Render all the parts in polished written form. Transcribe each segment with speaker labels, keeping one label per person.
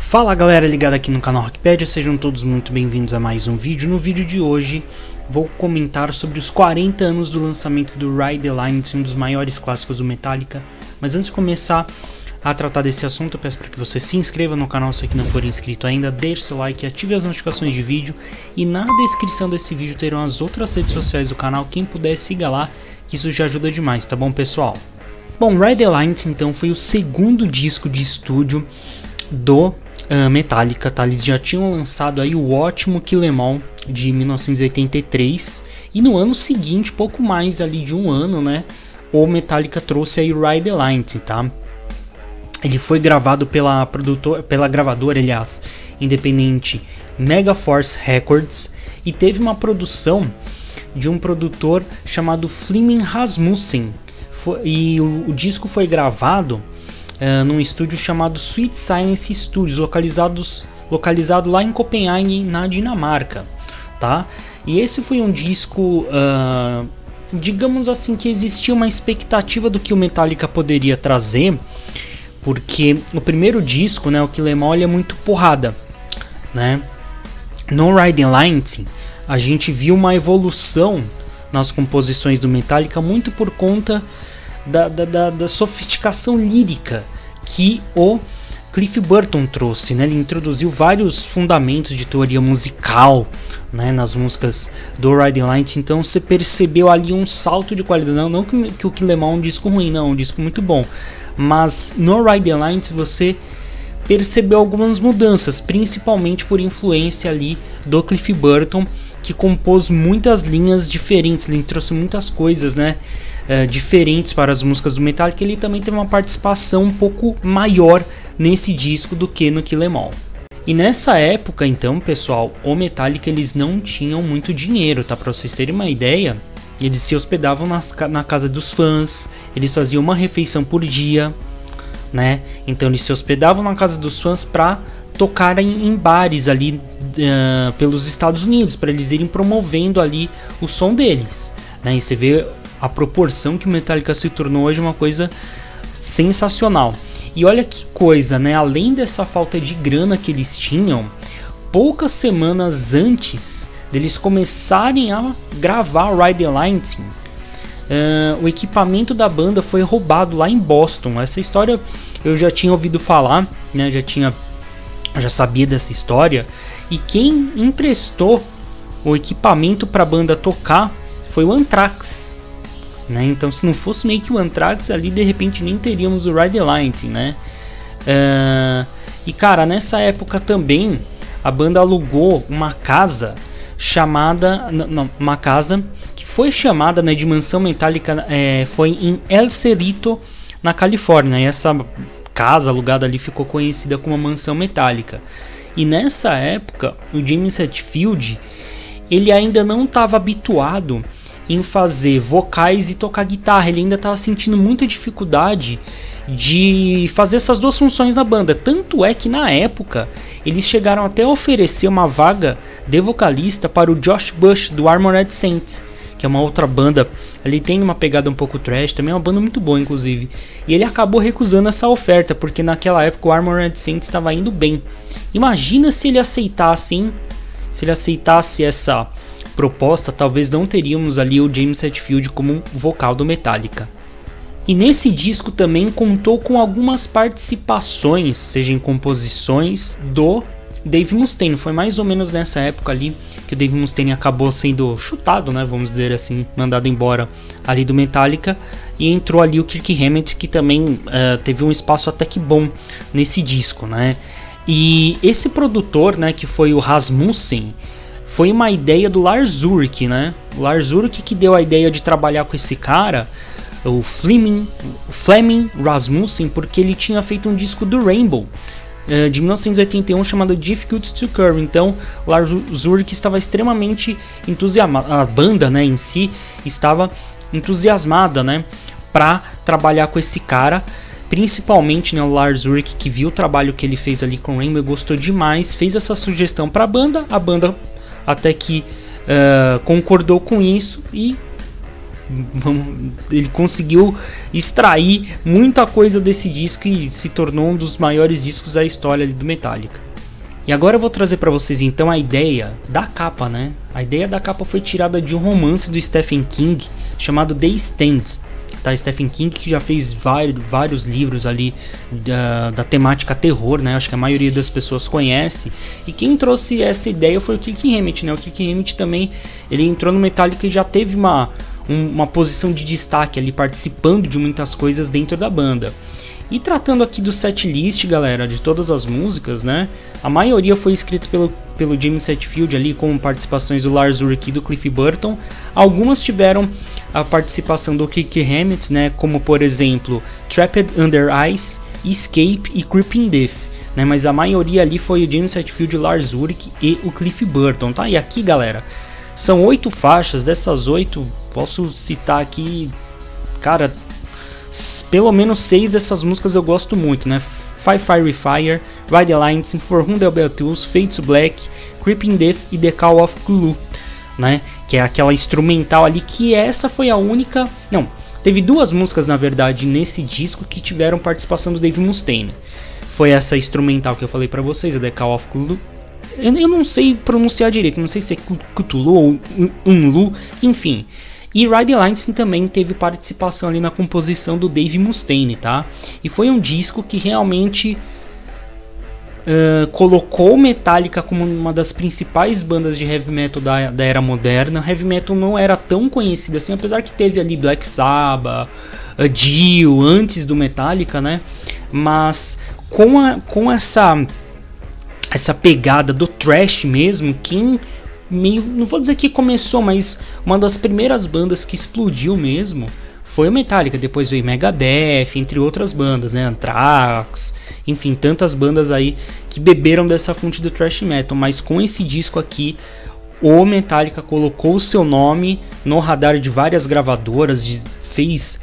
Speaker 1: Fala galera ligada aqui no canal Rockpedia, sejam todos muito bem-vindos a mais um vídeo. No vídeo de hoje vou comentar sobre os 40 anos do lançamento do Ride the Lightning, um dos maiores clássicos do Metallica. Mas antes de começar a tratar desse assunto, eu peço para que você se inscreva no canal se aqui não for inscrito ainda, deixe seu like, ative as notificações de vídeo e na descrição desse vídeo terão as outras redes sociais do canal, quem puder siga lá, que isso já ajuda demais, tá bom pessoal? Bom, Ride the Lightning então foi o segundo disco de estúdio do Metallica, tá? Eles já tinham lançado aí o ótimo Kill 'Em All de 1983 e no ano seguinte, pouco mais ali de um ano, né, o Metallica trouxe aí o Ride the Lightning, tá? Ele foi gravado pela gravadora, aliás, independente Megaforce Records e teve uma produção de um produtor chamado Flemming Rasmussen e o disco foi gravado num estúdio chamado Sweet Silence Studios, localizado lá em Copenhague, na Dinamarca, tá? E esse foi um disco, digamos assim, que existia uma expectativa do que o Metallica poderia trazer, porque o primeiro disco, né, o Kill 'Em All, é muito porrada, né? No Ride the Lightning a gente viu uma evolução nas composições do Metallica muito por conta da sofisticação lírica que o Cliff Burton trouxe, né? Ele introduziu vários fundamentos de teoria musical, né, nas músicas do Ride the Lightning, então você percebeu ali um salto de qualidade, não que o Kill 'Em All é um disco ruim, não, é um disco muito bom, mas no Ride the Lightning você percebeu algumas mudanças, principalmente por influência ali do Cliff Burton, que compôs muitas linhas diferentes, ele trouxe muitas coisas, né, diferentes para as músicas do Metallica. Ele também teve uma participação um pouco maior nesse disco do que no Kill 'Em All. E nessa época, então, pessoal, o Metallica eles não tinham muito dinheiro, tá? Para vocês terem uma ideia, eles se hospedavam na casa dos fãs, eles faziam uma refeição por dia, né? Então eles se hospedavam na casa dos fãs para tocarem em bares ali pelos Estados Unidos, para eles irem promovendo ali o som deles, né? E você vê a proporção que o Metallica se tornou hoje, uma coisa sensacional. E olha que coisa, né? Além dessa falta de grana que eles tinham, poucas semanas antes deles começarem a gravar Ride the Lightning, o equipamento da banda foi roubado lá em Boston. Essa história eu já tinha ouvido falar, né? Já sabia dessa história. E quem emprestou o equipamento para a banda tocar foi o Anthrax, né? Então, se não fosse meio que o Anthrax ali, de repente nem teríamos o Ride the Lightning, né? E cara, nessa época também a banda alugou uma casa uma casa que foi chamada, né, de Mansão Metallica, foi em El Cerrito, na Califórnia. E essa casa alugada ali ficou conhecida como a Mansão Metallica. E nessa época o James Hetfield ele ainda não estava habituado em fazer vocais e tocar guitarra, ele ainda estava sentindo muita dificuldade de fazer essas duas funções na banda. Tanto é que na época eles chegaram até a oferecer uma vaga de vocalista para o Josh Bush do Armored Saint, que é uma outra banda. Ele tem uma pegada um pouco trash, também é uma banda muito boa inclusive, e ele acabou recusando essa oferta porque naquela época o Armored Saint estava indo bem. Imagina se ele aceitasse essa proposta, talvez não teríamos ali o James Hetfield como vocal do Metallica. E nesse disco também contou com algumas participações, seja em composições do Dave Mustaine. Foi mais ou menos nessa época ali que o Dave Mustaine acabou sendo chutado, né, vamos dizer assim, mandado embora ali do Metallica, e entrou ali o Kirk Hammett, que também teve um espaço até que bom nesse disco, né? E esse produtor, né, que foi o Rasmussen, foi uma ideia do Lars Ulrich, né? O Lars Ulrich que deu a ideia de trabalhar com esse cara, o Flemming Rasmussen, porque ele tinha feito um disco do Rainbow de 1981 chamado Difficult to Curve. Então o Lars Ulrich estava extremamente entusiasmado, a banda, né, em si estava entusiasmada, né, para trabalhar com esse cara. Principalmente, né, o Lars Ulrich, que viu o trabalho que ele fez ali com o Rainbow, gostou demais, fez essa sugestão para a banda até que concordou com isso e ele conseguiu extrair muita coisa desse disco e se tornou um dos maiores discos da história ali do Metallica. E agora eu vou trazer para vocês então a ideia da capa, né? A ideia da capa foi tirada de um romance do Stephen King chamado The Stand. Tá? Stephen King, que já fez vários livros ali da temática terror, né? Acho que a maioria das pessoas conhece. E quem trouxe essa ideia foi o Kirk Hammett, né? O Kirk Hammett também, ele entrou no Metallica e já teve uma posição de destaque ali, participando de muitas coisas dentro da banda. E tratando aqui do setlist, galera, de todas as músicas, né? A maioria foi escrita pelo James Hetfield ali, com participações do Lars Ulrich e do Cliff Burton. Algumas tiveram a participação do Kirk Hammett, né? Como por exemplo, Trapped Under Ice, Escape e Creeping Death, né? Mas a maioria ali foi o James Hetfield, o Lars Ulrich e o Cliff Burton, tá? E aqui, galera, são 8 faixas. Dessas 8, posso citar aqui, cara, pelo menos 6 dessas músicas eu gosto muito, né? Fire Fire, Ride the Lines, For Whom the Bell Tolls, Fade to Black, Creeping Death e The Call of Cthulhu, né? Que é aquela instrumental ali, que essa foi a única... Não, teve 2 músicas na verdade nesse disco que tiveram participação do Dave Mustaine. Foi essa instrumental que eu falei pra vocês, a The Call of Cthulhu. Eu não sei pronunciar direito, não sei se é Cthulhu ou Unlu, enfim. E Ride the Lines também teve participação ali na composição do Dave Mustaine, tá? E foi um disco que realmente colocou Metallica como uma das principais bandas de heavy metal da era moderna. Heavy metal não era tão conhecido assim, apesar que teve ali Black Sabbath, Dio antes do Metallica, né? Mas com essa pegada do thrash mesmo, quem meio, não vou dizer que começou, mas uma das primeiras bandas que explodiu mesmo foi o Metallica. Depois veio Megadeth, entre outras bandas, né? Anthrax, enfim, tantas bandas aí que beberam dessa fonte do thrash metal. Mas com esse disco aqui, o Metallica colocou o seu nome no radar de várias gravadoras, fez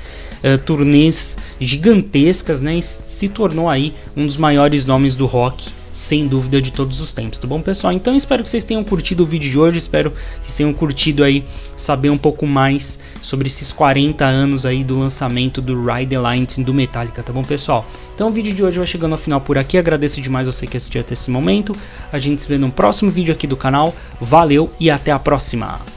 Speaker 1: turnês gigantescas, né? E se tornou aí um dos maiores nomes do rock, sem dúvida, de todos os tempos, tá bom, pessoal? Então espero que vocês tenham curtido o vídeo de hoje, espero que vocês tenham curtido aí saber um pouco mais sobre esses 40 anos aí do lançamento do Ride the Lightning do Metallica, tá bom, pessoal? Então o vídeo de hoje vai chegando ao final por aqui, agradeço demais você que assistiu até esse momento, a gente se vê no próximo vídeo aqui do canal, valeu e até a próxima!